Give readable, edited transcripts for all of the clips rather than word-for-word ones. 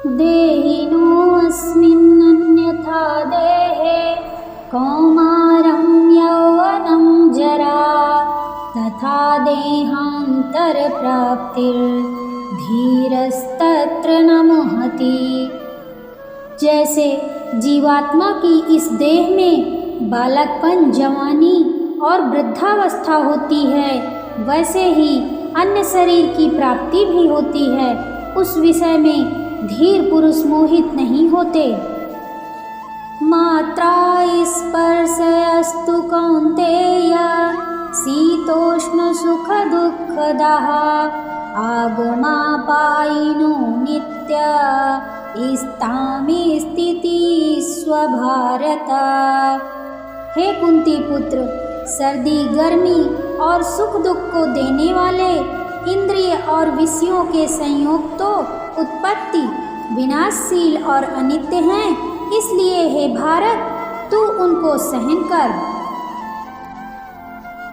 देहिनोऽस्मिन्नन्यथा देहे कौमारं यौवनं जरा तथा देहान्तरप्राप्तिर्धीरस्तत्र न मुह्यति। जैसे जीवात्मा की इस देह में बालकपन, जवानी और वृद्धावस्था होती है, वैसे ही अन्य शरीर की प्राप्ति भी होती है। उस विषय में धीर पुरुष मोहित नहीं होते। मात्रा स्पर्शस्तु कौन्तेय शीतोष्ण सुख दुःखदाः आगमापायिनो नित्य स्थिति स्वभारत। हे कुंती पुत्र, सर्दी, गर्मी और सुख दुख को देने वाले इंद्रिय और विषयों के संयोग तो उत्पत्ति, विनाशशील और अनित्य हैं, इसलिए हे भारत तू उनको सहन कर।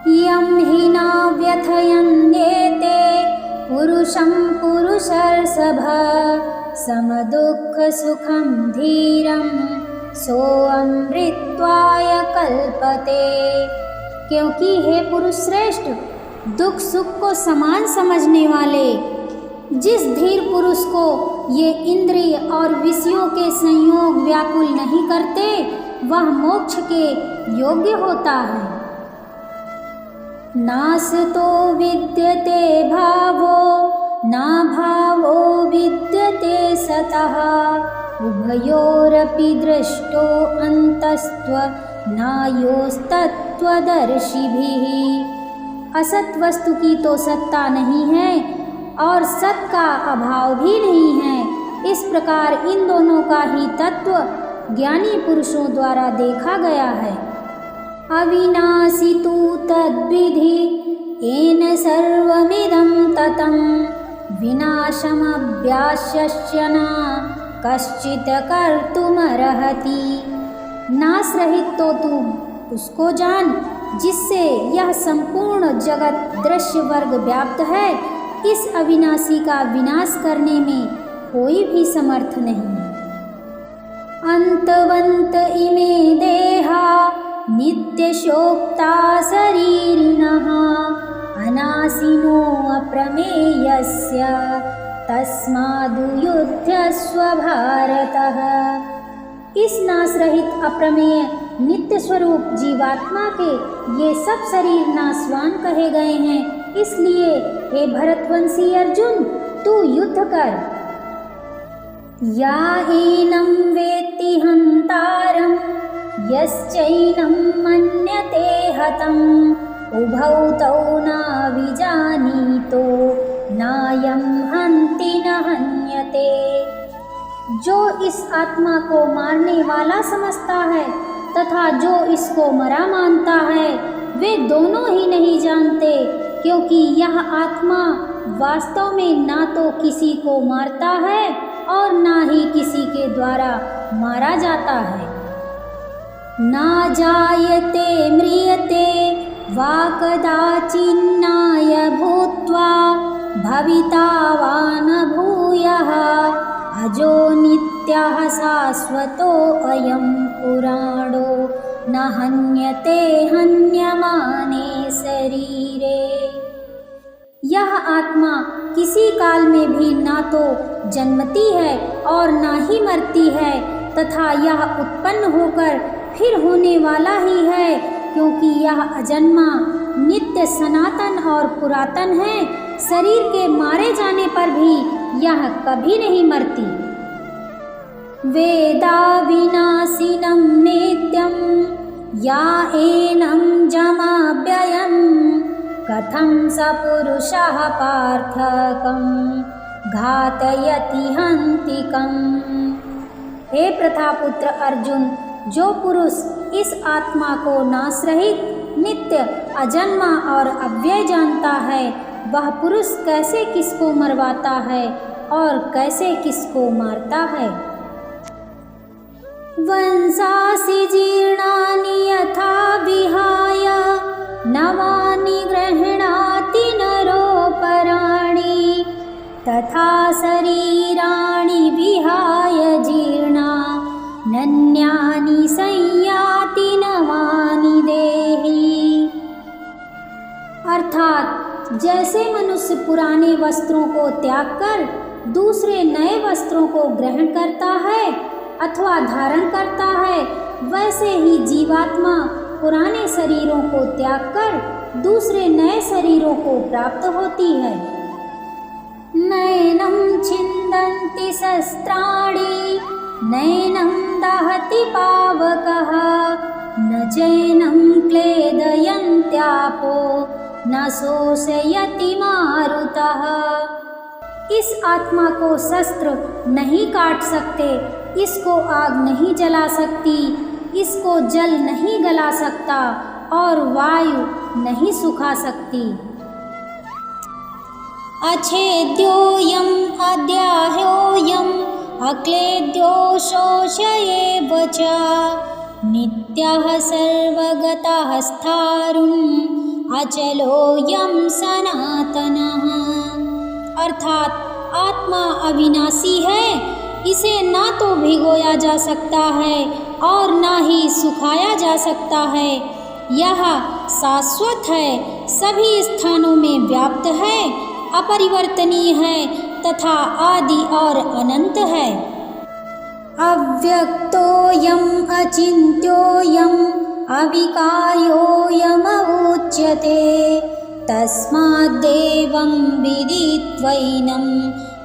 यं हि न व्यथयन्येते पुरुषं पुरुषर्षभ समदुःख सुखं धीरं सोऽमृत्वाय कल्पते। क्योंकि हे पुरुष श्रेष्ठ, दुख सुख को समान समझने वाले जिस धीर पुरुष को ये इंद्रिय और विषयों के संयोग व्याकुल नहीं करते, वह मोक्ष के योग्य होता है। नासतो विद्यते भावो न भावो विद्यते सतः उभयोरपि दृष्टो अन्तस्त्व नायोस्तत्त्वदर्शिभिः। असत वस्तु की तो सत्ता नहीं है और सत का अभाव भी नहीं है। इस प्रकार इन दोनों का ही तत्व ज्ञानी पुरुषों द्वारा देखा गया है। अविनाशी तु तद्विधि येन सर्वमिदं ततं विनाशमभ्यास्य न कश्चित् कर्तुमर्हति। नाश रहित तो तू उसको जान जिससे यह संपूर्ण जगत दृश्य वर्ग व्याप्त है। इस अविनाशी का विनाश करने में कोई भी समर्थ नहीं है। अंतवंत इमे देहा नित्यशोक्ता शरीरिणः अनाशिनो अप्रमेयस्य तस्मादुयुध्यस्व भारतः। इस नाश रहित अप्रमेय नित्य स्वरूप जीवात्मा के ये सब शरीर नाशवान कहे गए हैं, इसलिए हे भरतवंशी अर्जुन तू युद्ध कर। या एनं वेत्ति हन्तारं यश्चैनं मन्यते हतम् उभौ तौ न विजानीतो नायं हन्ति न हन्यते। जो इस आत्मा को मारने वाला समझता है तथा जो इसको मरा मानता है, वे दोनों ही नहीं जानते, क्योंकि यह आत्मा वास्तव में ना तो किसी को मारता है और ना ही किसी के द्वारा मारा जाता है। ना जायते म्रियते वा कदाचिन्नाय भूत्वा भविता वा न भूयः अजो नित्यः शाश्वतो अयं पुराणो न हन्यते हन्यमाने शरीरे। यह आत्मा किसी काल में भी ना तो जन्मती है और ना ही मरती है, तथा यह उत्पन्न होकर फिर होने वाला ही है, क्योंकि यह अजन्मा, नित्य, सनातन और पुरातन है। शरीर के मारे जाने पर भी यह कभी नहीं मरती। वेदा विनाशिनं नित्यं या एनं जमाव्ययं कथं स पुरुषः पार्थकं घातयति हन्तिकम्। हे प्रथापुत्र अर्जुन, जो पुरुष इस आत्मा को नाश रहित, नित्य, अजन्मा और अव्यय जानता है, वह पुरुष कैसे किसको मरवाता है और कैसे किसको मारता है। वंशासि जीर्णानि यथा विहाय नवानि गृह्णाति नरोपराणि तथा शरीराणि विहाय जैसे मनुष्य पुराने वस्त्रों को त्याग कर दूसरे नए वस्त्रों को ग्रहण करता है अथवा धारण करता है, वैसे ही जीवात्मा पुराने शरीरों को त्याग कर दूसरे नए शरीरों को प्राप्त होती है। नैनं छिन्दन्ति शस्त्राणि नैनं दहति पावकः न चैनं क्लेदयन्त्यापो न शोषयति मारुतः। इस आत्मा को शस्त्र नहीं काट सकते, इसको आग नहीं जला सकती, इसको जल नहीं गला सकता और वायु नहीं सुखा सकती। अच्छेद्योऽयम् अद्याह्योऽयम् अक्लेद्यो शोष्यैव च नित्यः सर्वगतः स्थारुन् अचलोऽयं सनातनः। अर्थात आत्मा अविनाशी है, इसे ना तो भिगोया जा सकता है और ना ही सुखाया जा सकता है। यह शाश्वत है, सभी स्थानों में व्याप्त है, अपरिवर्तनीय है तथा आदि और अनंत है। अव्यक्तोऽयम् अचिन्त्योऽयम् अविकार्योऽयम् उच्यते तस्माद्देवं विदित्वैनं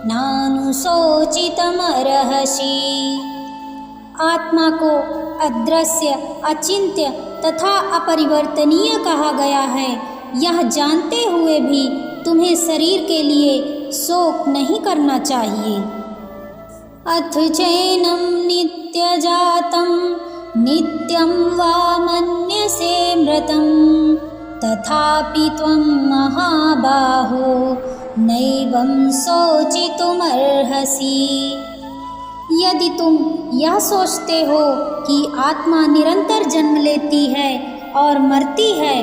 नानुशोचितमर्हसि। आत्मा को अदृश्य, अचिंत्य तथा अपरिवर्तनीय कहा गया है। यह जानते हुए भी तुम्हें शरीर के लिए शोक नहीं करना चाहिए। अथ चैनं नित्यजातं नित्यं वा मन्यसे मृतं तथापि त्वं महाबाहो नैवं शोचितुमर्हसि। यदि तुम यह सोचते हो कि आत्मा निरंतर जन्म लेती है और मरती है,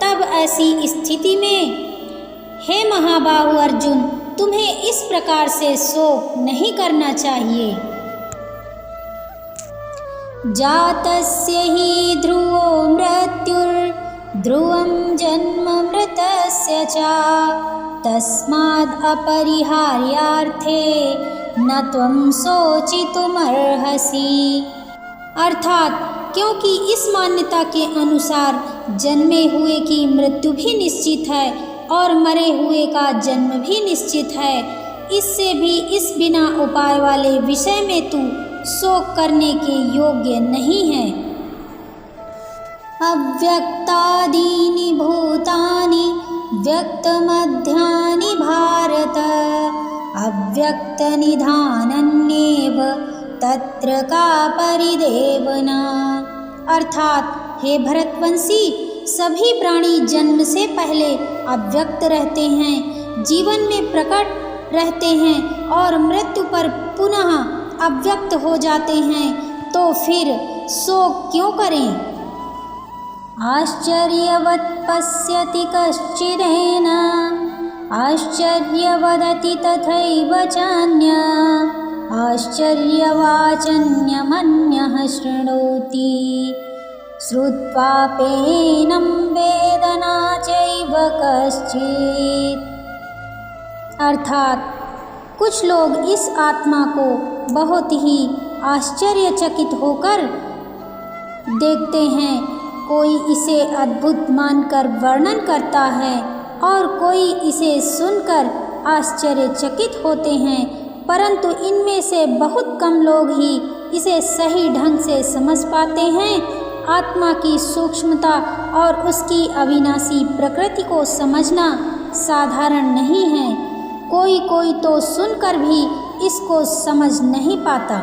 तब ऐसी स्थिति में हे महाबाहु अर्जुन, तुम्हें इस प्रकार से शोक नहीं करना चाहिए। जातस्य हि ध्रुवो मृत्युर्ध्रुवं जन्म मृतस्य च तस्माद् अपरिहार्यार्थे न त्वं शोचितुमर्हसि। अर्थात क्योंकि इस मान्यता के अनुसार जन्मे हुए की मृत्यु भी निश्चित है और मरे हुए का जन्म भी निश्चित है, इससे भी इस बिना उपाय वाले विषय में तू शोक करने के योग्य नहीं है। अव्यक्तादीनि भूतानि व्यक्तमध्यानि भारत अव्यक्तनिधानन्येव तत्र का परिदेवना। अर्थात हे भरतवंशी, सभी प्राणी जन्म से पहले अव्यक्त रहते हैं, जीवन में प्रकट रहते हैं और मृत्यु पर पुनः अव्यक्त हो जाते हैं, तो फिर शोक क्यों करें। आश्चर्यवत् पश्यति कश्चिदेन आश्चर्यवदति तथैव चान्यः आश्चर्यवाचन्यमन्यः शृणोति श्रुत्वाप्येनं वेद न चैव कश्चित्। अर्थात कुछ लोग इस आत्मा को बहुत ही आश्चर्यचकित होकर देखते हैं, कोई इसे अद्भुत मानकर वर्णन करता है और कोई इसे सुनकर आश्चर्यचकित होते हैं, परंतु इनमें से बहुत कम लोग ही इसे सही ढंग से समझ पाते हैं। आत्मा की सूक्ष्मता और उसकी अविनाशी प्रकृति को समझना साधारण नहीं है। कोई कोई तो सुनकर भी इसको समझ नहीं पाता।